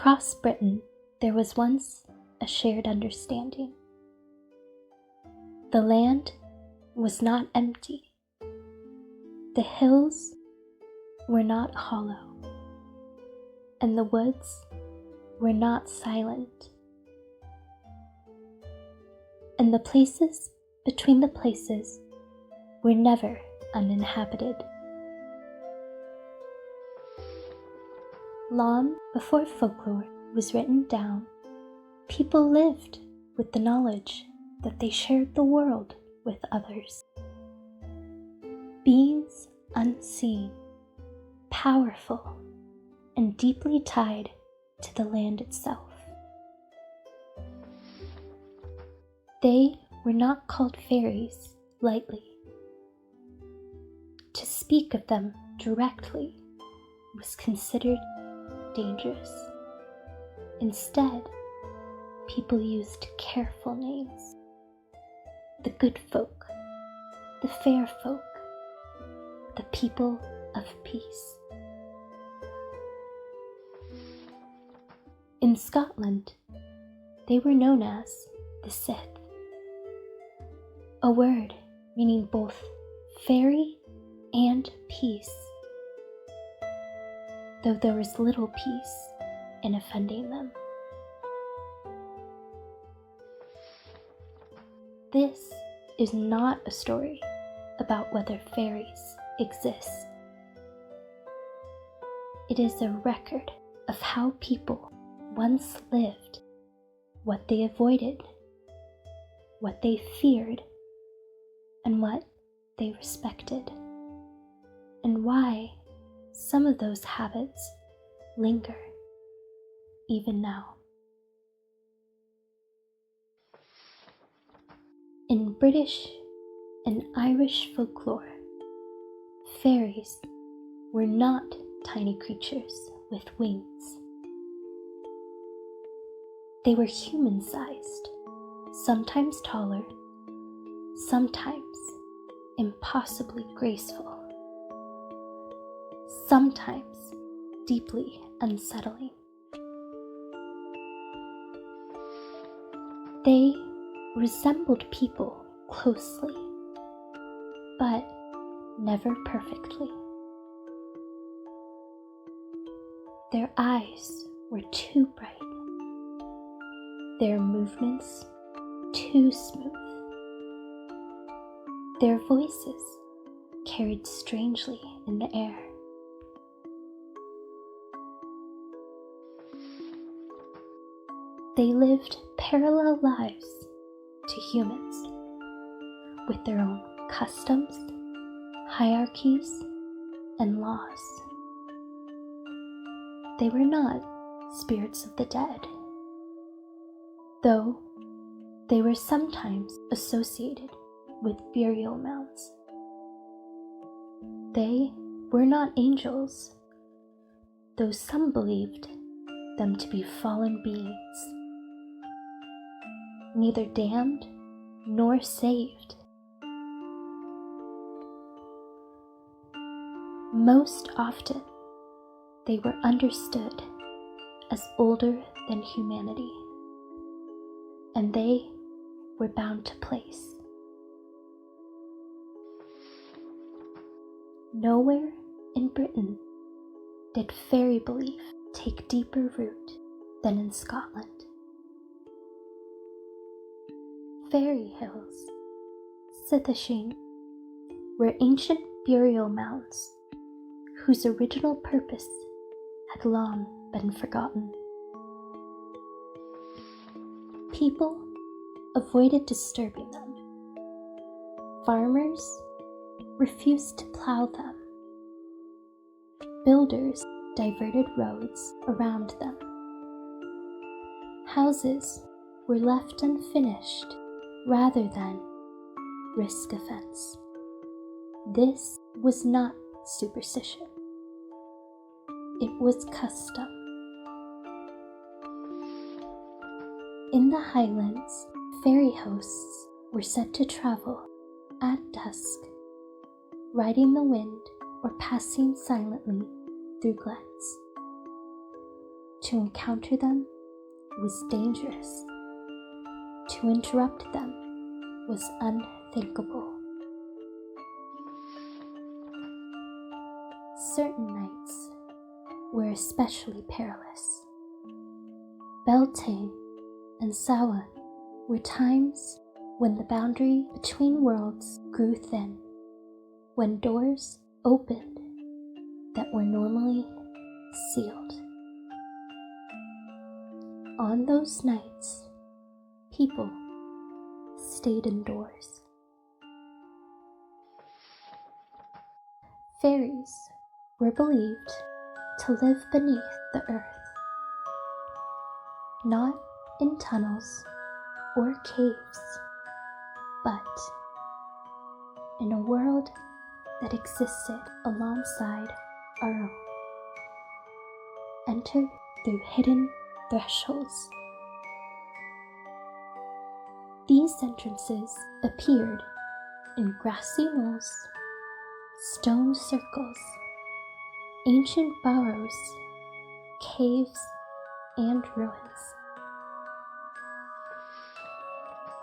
Across Britain, there was once a shared understanding. The land was not empty. The hills were not hollow, and the woods were not silent. And the places between the places were never uninhabited. Long before folklore was written down, people lived with the knowledge that they shared the world with others. Beings unseen, powerful, and deeply tied to the land itself. They were not called fairies lightly. To speak of them directly was considered dangerous. Instead, people used careful names. The good folk, the fair folk, the people of peace. In Scotland, they were known as the Sith, a word meaning both fairy and peace, though there was little peace in offending them. This is not a story about whether fairies exist. It is a record of how people once lived, what they avoided, what they feared, and what they respected, and why some of those habits linger even now. In British and Irish folklore, fairies were not tiny creatures with wings. They were human-sized, sometimes taller, sometimes impossibly graceful, sometimes deeply unsettling. They resembled people closely, but never perfectly. Their eyes were too bright, their movements too smooth. Their voices carried strangely in the air. They lived parallel lives to humans, with their own customs, hierarchies, and laws. They were not spirits of the dead, though they were sometimes associated with burial mounds. They were not angels, though some believed them to be fallen beings, neither damned nor saved. Most often, they were understood as older than humanity, and they were bound to place. Nowhere in Britain did fairy belief take deeper root than in Scotland. Fairy hills, Sithashin, were ancient burial mounds whose original purpose had long been forgotten. People avoided disturbing them. Farmers refused to plow them. Builders diverted roads around them. Houses were left unfinished rather than risk offense. This was not superstition. It was custom. In the Highlands, fairy hosts were said to travel at dusk, riding the wind or passing silently through glens. To encounter them was dangerous. To interrupt them was unthinkable. Certain nights were especially perilous. Beltane and Samhain were times when the boundary between worlds grew thin, when doors opened that were normally sealed. On those nights, people stayed indoors. Fairies were believed to live beneath the earth, not in tunnels or caves, but in a world that existed alongside our own, entered through hidden thresholds. These entrances appeared in grassy knolls, stone circles, ancient burrows, caves, and ruins.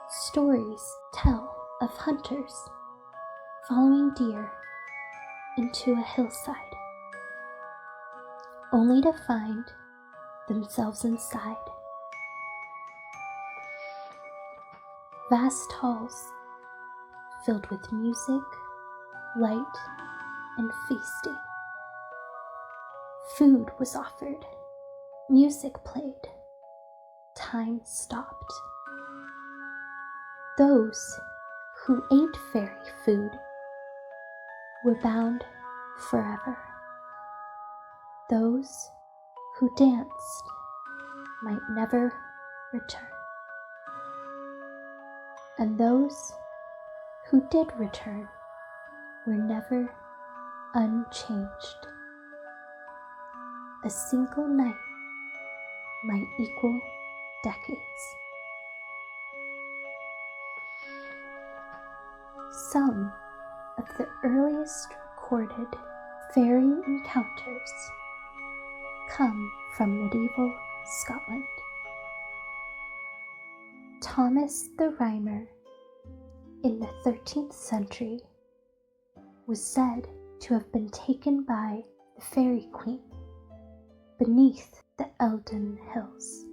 Stories tell of hunters following deer into a hillside, only to find themselves inside. Vast halls filled with music, light, and feasting. Food was offered, music played, time stopped. Those who ate fairy food were bound forever. Those who danced might never return. And those who did return were never unchanged. A single night might equal decades. Some of the earliest recorded fairy encounters come from medieval Scotland. Thomas the Rhymer in the 13th century was said to have been taken by the Fairy Queen beneath the Eldon Hills.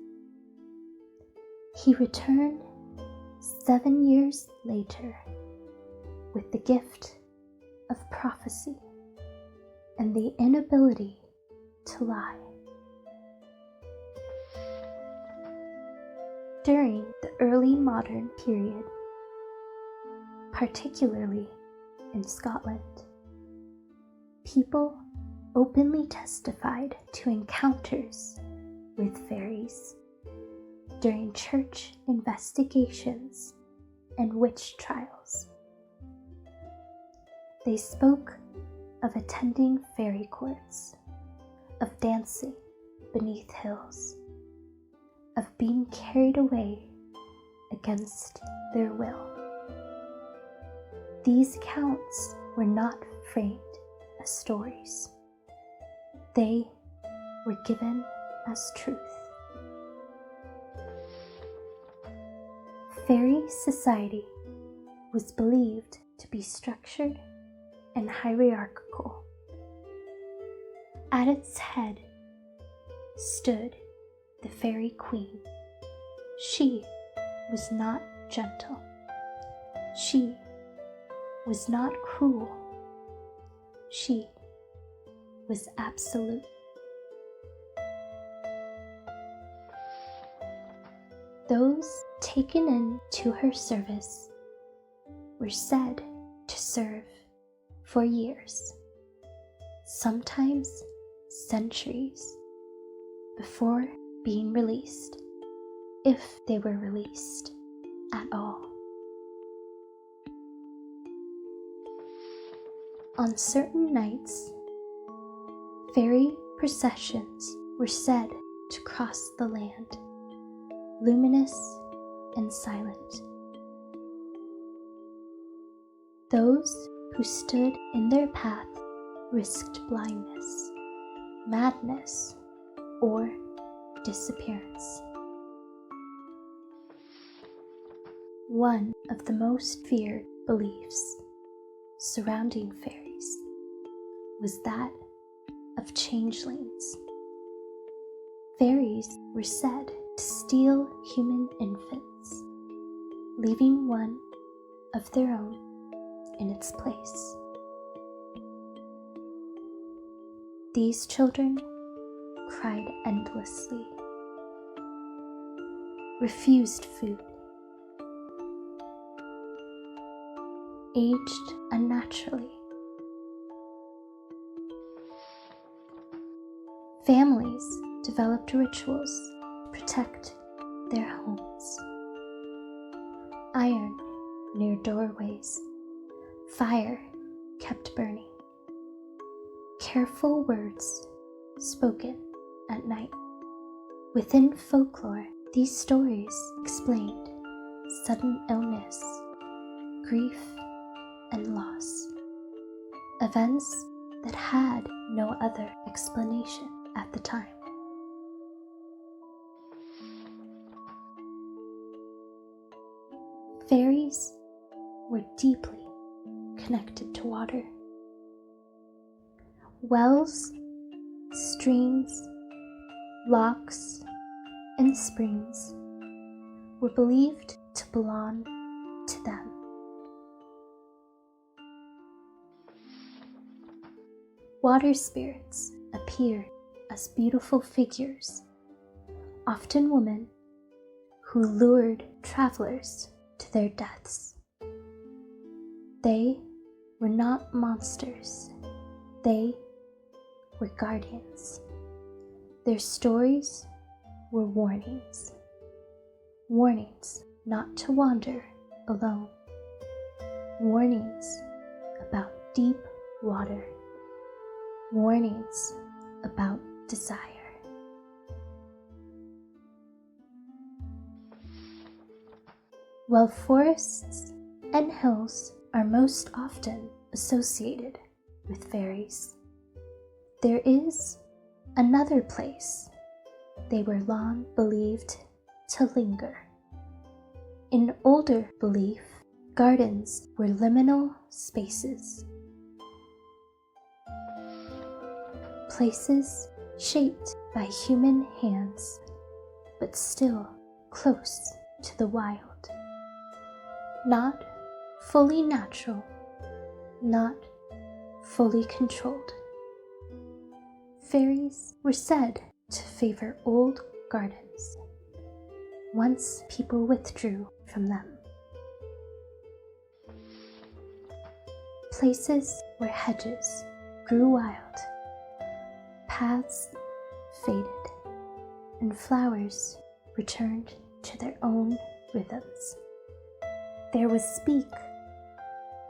He returned 7 years later with the gift of prophecy and the inability to lie. During the early modern period, particularly in Scotland, people openly testified to encounters with fairies during church investigations and witch trials. They spoke of attending fairy courts, of dancing beneath hills, of being carried away against their will. These accounts were not framed as stories. They were given as truth. Fairy society was believed to be structured and hierarchical. At its head stood the Fairy Queen. She was not gentle. She was not cruel. She was absolute. Those taken into her service were said to serve for years, sometimes centuries, before being released, if they were released at all. On certain nights, fairy processions were said to cross the land, luminous and silent. Those who stood in their path risked blindness, madness, or disappearance. One of the most feared beliefs surrounding fairies was that of changelings. Fairies were said to steal human infants, leaving one of their own in its place. These children cried endlessly, refused food, aged unnaturally. Families developed rituals to protect their homes. Iron near doorways, fire kept burning. Careful words spoken at night. Within folklore, these stories explained sudden illness, grief, and loss, events that had no other explanation at the time. Fairies were deeply connected to water. Wells, streams, lochs, and springs were believed to belong to them. Water spirits appeared as beautiful figures, often women, who lured travelers to their deaths. They were not monsters. They were guardians. Their stories were warnings. Warnings not to wander alone. Warnings about deep water. Warnings about desire. While forests and hills are most often associated with fairies, there is another place they were long believed to linger. In older belief, gardens were liminal spaces, places shaped by human hands, but still close to the wild. Not fully natural, not fully controlled. Fairies were said to favor old gardens once people withdrew from them. Places where hedges grew wild, paths faded, and flowers returned to their own rhythms. There was speak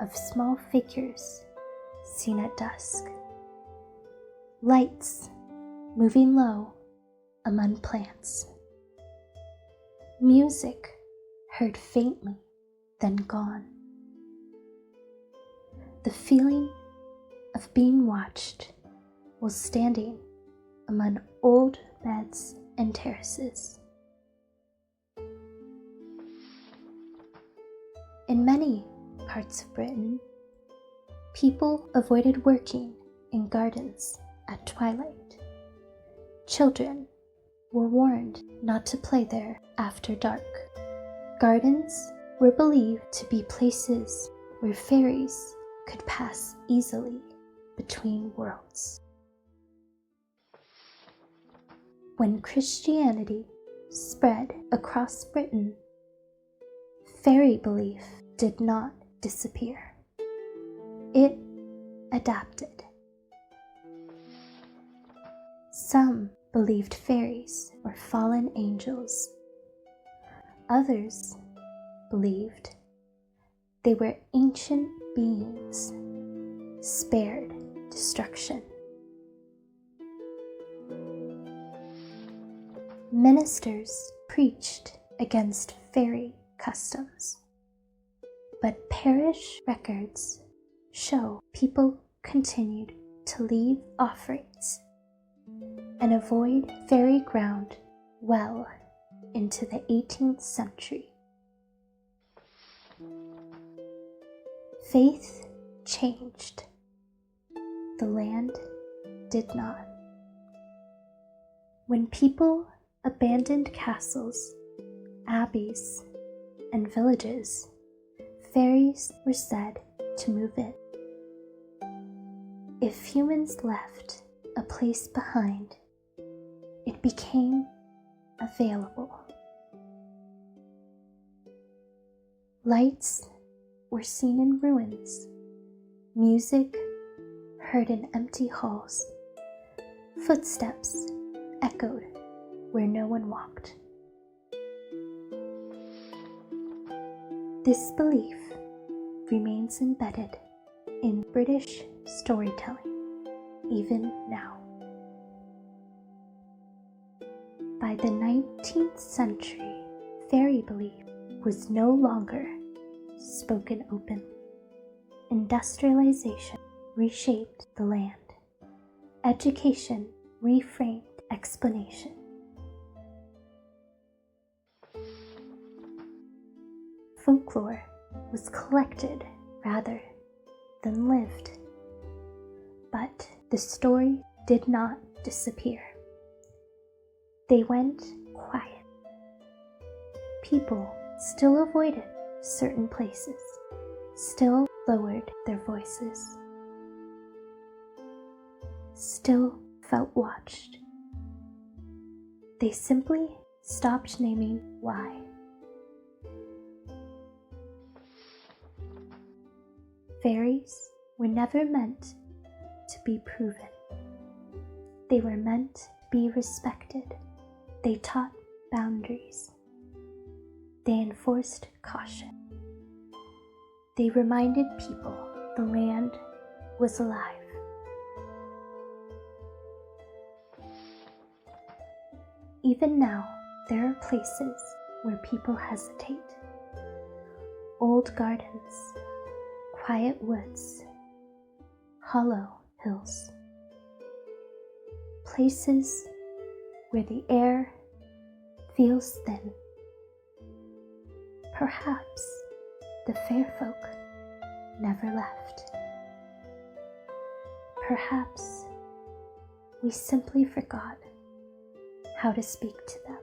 of small figures seen at dusk, lights moving low among plants, music heard faintly, then gone. The feeling of being watched while standing among old beds and terraces. In many parts of Britain, people avoided working in gardens at twilight. Children were warned not to play there after dark. Gardens were believed to be places where fairies could pass easily between worlds. When Christianity spread across Britain, fairy belief did not disappear. It adapted. Some believed fairies were fallen angels. Others believed they were ancient beings spared destruction. Ministers preached against fairy customs, but parish records show people continued to leave offerings and avoid fairy ground well into the 18th century. Faith changed. The land did not. When people abandoned castles, abbeys, and villages, fairies were said to move in. If humans left a place behind, it became available. Lights were seen in ruins, music heard in empty halls, footsteps echoed where no one walked. This belief remains embedded in British storytelling even now. By the 19th century, fairy belief was no longer spoken openly. Industrialization reshaped the land. Education reframed explanation. Folklore was collected rather than lived. But the story did not disappear. They went quiet. People still avoided certain places, still lowered their voices, still felt watched. They simply stopped naming why. Fairies were never meant to be proven. They were meant to be respected. They taught boundaries. They enforced caution. They reminded people the land was alive. Even now, there are places where people hesitate. Old gardens, quiet woods, hollow hills. Places where the air feels thin. Perhaps the fair folk never left. Perhaps we simply forgot how to speak to them.